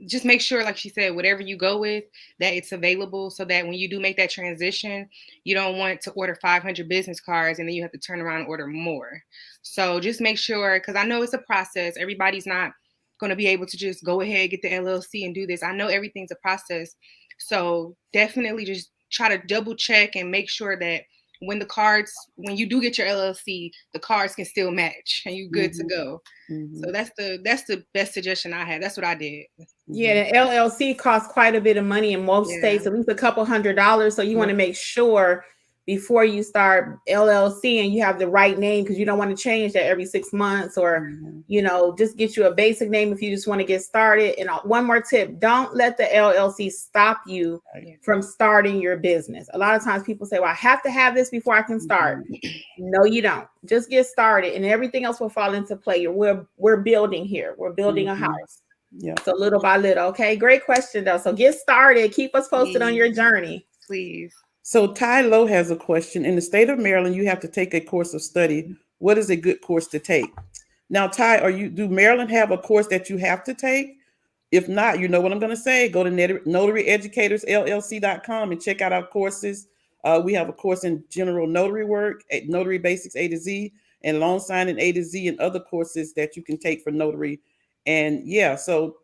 Just make sure, like she said, whatever you go with, that it's available so that when you do make that transition, you don't want to order 500 business cards and then you have to turn around and order more. So just make sure, because I know it's a process. Everybody's not going to be able to just go ahead, get the LLC and do this. I know everything's a process. So definitely just try to double check and make sure that when you do get your LLC, the cards can still match and you're good to go. So that's the best suggestion I had. That's what I did. Yeah, the LLC costs quite a bit of money in most states, at least a couple $100. So you want to make sure before you start LLC and you have the right name, because you don't want to change that every 6 months, or just get you a basic name if you just want to get started. And one more tip: don't let the LLC stop you from starting your business. A lot of times people say, well, I have to have this before I can start. No, you don't. Just get started and everything else will fall into play. We're building here. We're building a house. Yeah. So little by little. Okay. Great question though. So get started. Keep us posted on your journey. Please. So Ty Lowe has a question. In the state of Maryland, you have to take a course of study. What is a good course to take? Now, Ty, do Maryland have a course that you have to take? If not, you know what I'm going to say. Go to notaryeducatorsllc.com and check out our courses. We have a course in general notary work, notary basics A to Z, and loan signing A to Z, and other courses that you can take for notary. And so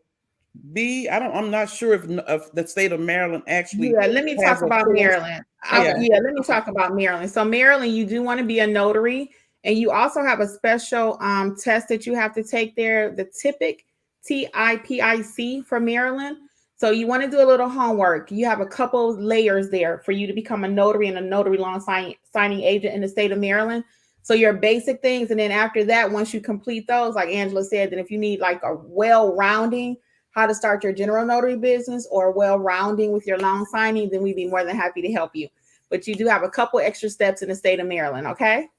I'm not sure if the state of Maryland actually. Yeah, let me talk about Maryland. Let me talk about Maryland. So Maryland, you do want to be a notary, and you also have a special test that you have to take there, the TIPIC, TIPIC for Maryland. So you want to do a little homework. You have a couple layers there for you to become a notary and a notary loan signing agent in the state of Maryland. So your basic things, and then after that, once you complete those, like Angela said, then if you need like a well-rounding how to start your general notary business or well-rounding with your loan signing, then we'd be more than happy to help you. But you do have a couple extra steps in the state of Maryland, okay?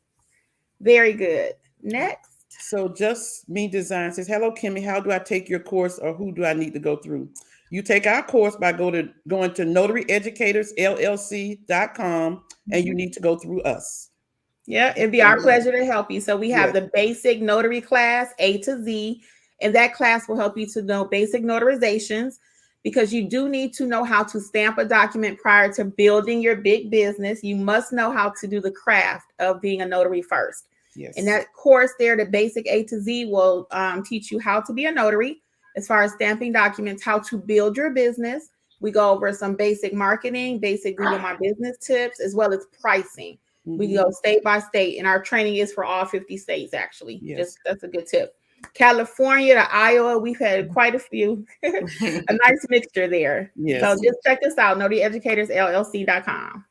Very good. Next. So Just Me Design says, hello, Kimmi. How do I take your course, or who do I need to go through? You take our course by going to notaryeducatorsllc.com, and you need to go through us. Yeah, it'd be our pleasure to help you. So we have the basic notary class, A to Z, and that class will help you to know basic notarizations, because you do need to know how to stamp a document prior to building your big business. You must know how to do the craft of being a notary first. Yes. And that course there, the basic A to Z, will teach you how to be a notary as far as stamping documents, how to build your business. We go over some basic marketing, basic Google My Business tips, as well as pricing. We go state by state, and our training is for all 50 states, actually. Yes. That's a good tip. California to Iowa, we've had quite a few. A nice mixture there. Yes. So just check us out, notaryeducatorsllc.com.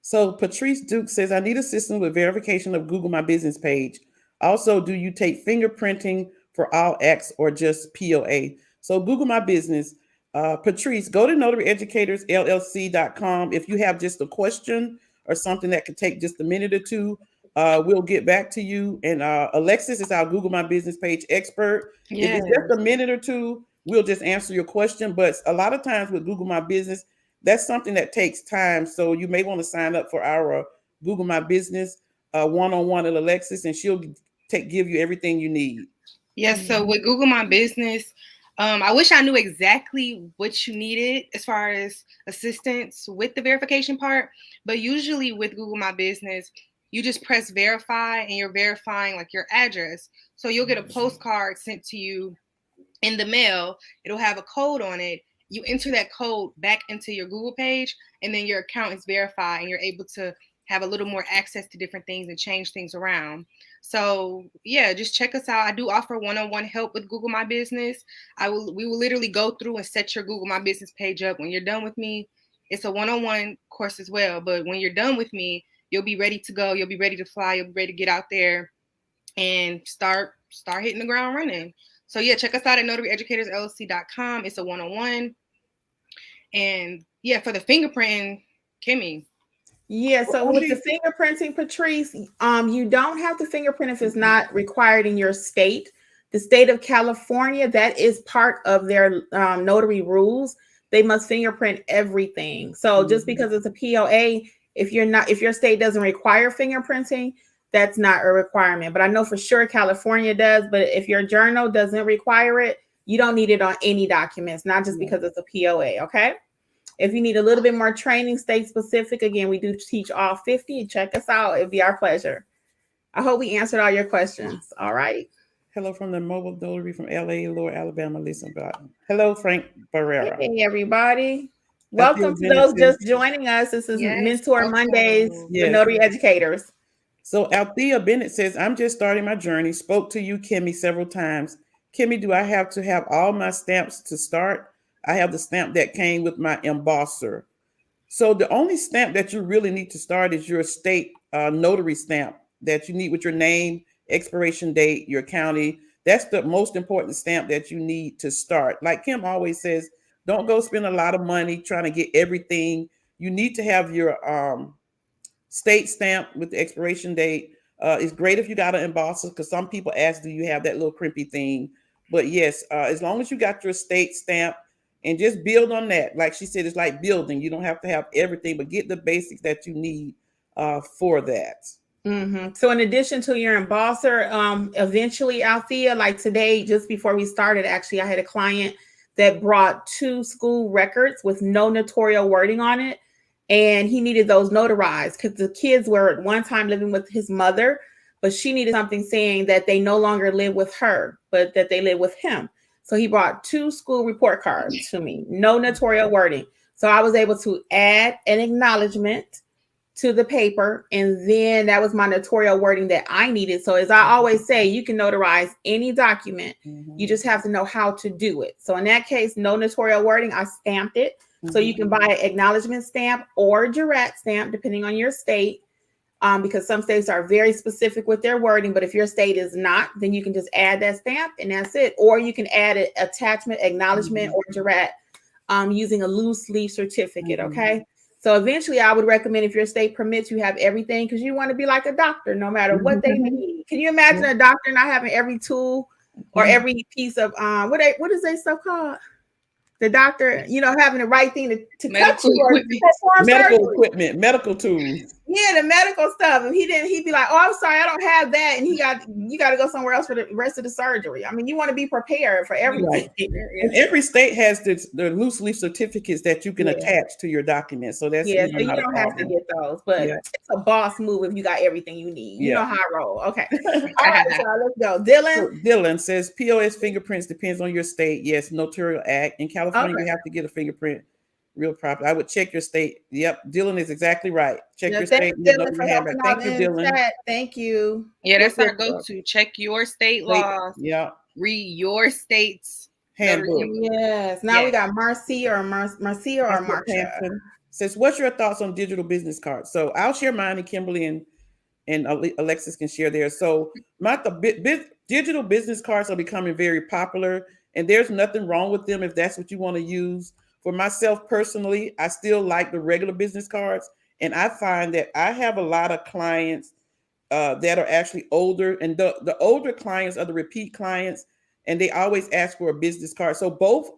So Patrice Duke says, I need assistance with verification of Google My Business page. Also, do you take fingerprinting for all acts or just POA? So Google My Business. Patrice, go to notaryeducatorsllc.com. If you have just a question or something that could take just a minute or two, we'll get back to you. And Alexis is our Google My Business page expert. Yes. If it's just a minute or two, we'll just answer your question. But a lot of times with Google My Business, that's something that takes time. So you may want to sign up for our Google My Business one-on-one with Alexis, and she'll give you everything you need. Yes. So with Google My Business, I wish I knew exactly what you needed as far as assistance with the verification part. But usually with Google My Business, you just press verify and you're verifying like your address. So you'll get a postcard sent to you in the mail. It'll have a code on it. You enter that code back into your Google page, and then your account is verified and you're able to have a little more access to different things and change things around. So yeah, just check us out. I do offer one-on-one help with Google My Business. We will literally go through and set your Google My Business page up. When you're done with me, it's a one-on-one course as well. But when you're done with me, you'll be ready to go. You'll be ready to fly. You'll be ready to get out there and start hitting the ground running. So yeah, check us out at notaryeducatorsllc.com. It's a one-on-one. And yeah, for the fingerprinting, Kimmi. Yeah, so with the fingerprinting, Patrice, you don't have to fingerprint if it's not required in your state. The state of California, that is part of their notary rules. They must fingerprint everything. So just because it's a POA, If your state doesn't require fingerprinting, that's not a requirement. But I know for sure California does. But if your journal doesn't require it, you don't need it on any documents, not just because it's a POA. Okay. If you need a little bit more training, state specific, again, we do teach all 50. Check us out. It'd be our pleasure. I hope we answered all your questions. All right. Hello from the mobile notary from LA, Lower Alabama. Listen, hello, Frank Barrera. Hey, everybody. Welcome to those just joining us. This is Mentor Mondays with Notary Educators. So Althea Bennett says, I'm just starting my journey. Spoke to you, Kimmi, several times. Kimmi, do I have to have all my stamps to start? I have the stamp that came with my embosser. So the only stamp that you really need to start is your state notary stamp that you need with your name, expiration date, your county. That's the most important stamp that you need to start. Like Kim always says, don't go spend a lot of money trying to get everything. You need to have your state stamp with the expiration date. It's great if you got an embosser, because some people ask, do you have that little crimpy thing? But yes, as long as you got your state stamp, and just build on that. Like she said, it's like building. You don't have to have everything, but get the basics that you need for that. Mm-hmm. So in addition to your embosser, eventually, Althea, like today, just before we started, actually, I had a client that brought 2 school records with no notarial wording on it. And he needed those notarized because the kids were at one time living with his mother, but she needed something saying that they no longer live with her, but that they live with him. So he brought 2 school report cards to me, no notarial wording. So I was able to add an acknowledgement to the paper, and then that was my notarial wording that I needed. So as I always say, you can notarize any document. You just have to know how to do it. So in that case, no notarial wording, I stamped it. So you can buy an acknowledgement stamp or jurat stamp, depending on your state. Because some states are very specific with their wording, but if your state is not, then you can just add that stamp and that's it. Or you can add an attachment, acknowledgement, or jurat using a loose leaf certificate. Okay. So eventually I would recommend, if your state permits, you have everything, because you want to be like a doctor, no matter what they need. Can you imagine a doctor not having every tool or every piece of what is that stuff called? The doctor, having the right thing to cut you or perform medical equipment, medical tools. Yeah, the medical stuff. If he didn't, he'd be like, "Oh, I'm sorry, I don't have that," and you got to go somewhere else for the rest of the surgery. I mean, you want to be prepared for everything. Right. And every state has the loose leaf certificates that you can attach to your documents. So that's so you don't have to get those, but it's a boss move if you got everything you need. You know how I roll. Okay, all right, so let's go. Dylan. So Dylan says POS fingerprints depends on your state. Yes, Notarial Act in California, you have to get a fingerprint. Real proper. I would check your state. Yep, Dylan is exactly right. Check your state. Thank you, Dylan. Thank you. Yeah, that's our go-to. Check your state laws. Yeah. Read your state's handbook. Yes. Now we got Marcia or Marcia. Says, what's your thoughts on digital business cards? So I'll share mine, and Kimberly and Alexis can share theirs. So digital business cards are becoming very popular, and there's nothing wrong with them if that's what you want to use. For myself personally, I still like the regular business cards, and I find that I have a lot of clients that are actually older, and the older clients are the repeat clients, and they always ask for a business card. So both,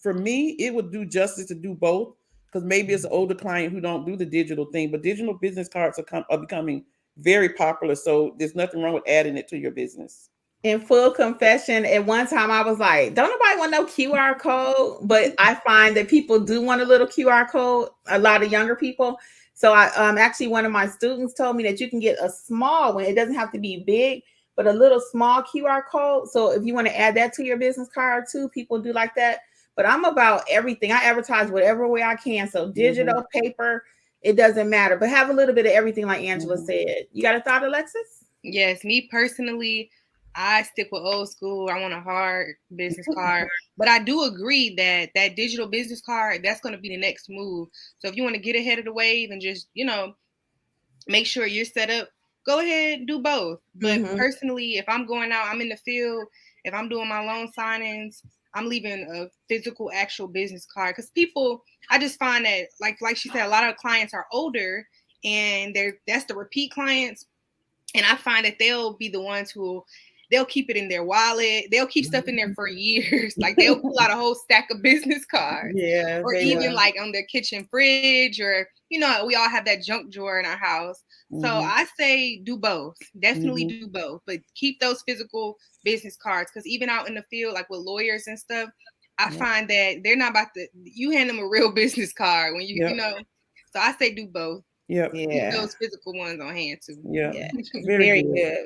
for me, it would do justice to do both, because maybe it's an older client who don't do the digital thing, but digital business cards are becoming very popular. So there's nothing wrong with adding it to your business. In full confession, at one time I was like, don't nobody want no QR code, but I find that people do want a little QR code, a lot of younger people. So I actually, one of my students told me that you can get a small one. It doesn't have to be big, but a little small QR code. So if you want to add that to your business card too, people do like that. But I'm about everything. I advertise whatever way I can. So digital, paper, it doesn't matter. But have a little bit of everything, like Angela said. You got a thought, Alexis? Yes, me personally, I stick with old school. I want a hard business card. But I do agree that digital business card, that's going to be the next move. So if you want to get ahead of the wave and just, make sure you're set up, go ahead, do both. But personally, if I'm going out, I'm in the field, if I'm doing my loan signings, I'm leaving a physical, actual business card. Because people, I just find that, like she said, a lot of clients are older, and that's the repeat clients. And I find that they'll be the ones who they'll keep it in their wallet. They'll keep stuff in there for years. Like they'll pull out a whole stack of business cards. Yeah. Or even like on their kitchen fridge, or, you know, we all have that junk drawer in our house. So I say do both. Definitely do both. But keep those physical business cards, because even out in the field, like with lawyers and stuff, I find that they're not about to, you hand them a real business card when you know. So I say do both. Yep. Keep those physical ones on hand too. Yeah. Yeah. Very good.